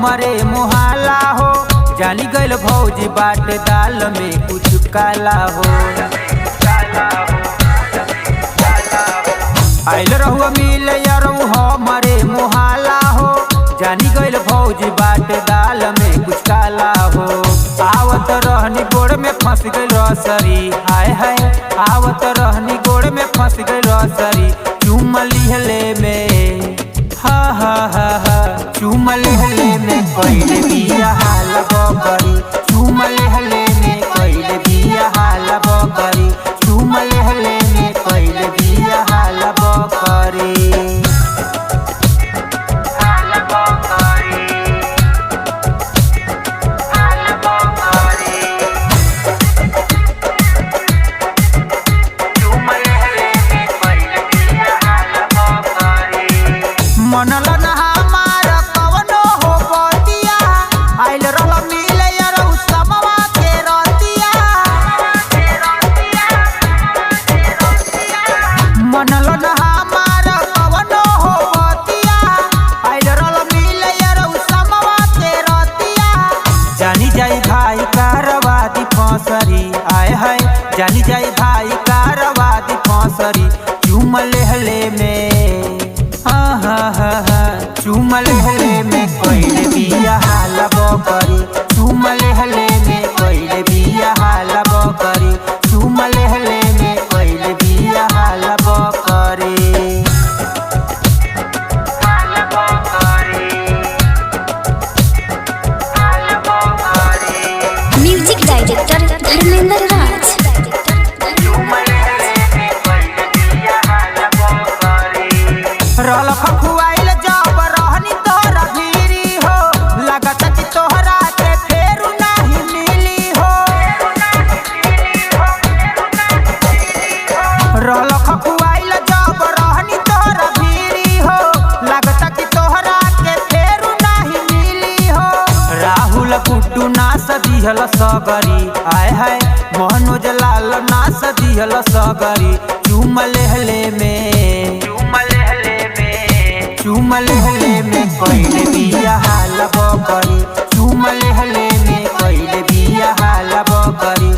हमरे मुहाला हो। जानी गइल भौजी बाटे दाल में कुछ काला हो। आइल रहुआ मिल यारो हमरे मुहाला हो। जानी गइल भौजी बाटे दाल में कुछ काला हो। आवत रहनी गोड़ में फंस गइल रसरी, हाय हाय आवत रहनी गोड़ में फंस गइल रसरी। चूम लिहले में हा हा हा हा, चूम लिहले में कइले बिया हाल बकरी। चूम लिहले में कइले बिया हाल बकरी। चूम लिहले में कइले बिया हाल बकरी। मनला ना हमारा कवनो हो बतिया, आइल रहल मिले यारो समवा के रतिया। मनला ना हमारा कवनो हो बतिया, आइल रहल मिले यारो समवा के रतिया। जानी जाई भाई कारवादी फसरी, आय हाय जानी जाई भाई कारवादी फसरी। चूम लेहले में चूम लेहले में कइले बिया हाल बकरी। चूम लेहले में कइले बिया हाल बकरी। चूम लेहले में कइले बिया हाल बकरी। म्यूजिक डायरेक्टर धर्मेंद्र राज। रहल खखुआइल जब रहनी तोहरा भीरी हो, लागत कि तोहरा के फेरू नहीं मिली हो। रहल खखुआइल जब रहनी तोहरा भीरी हो, लागत कि तोहरा के फेरू नहीं मिली हो। राहुल गुड्डू नास दिहल सगरी, आय हाय मनोज लाल नास दिहल सगरी। चूम लेहले में चूम लेहले में कइले बिया हाल बकरी। चूम लेहले में कइले बिया हाल बकरी।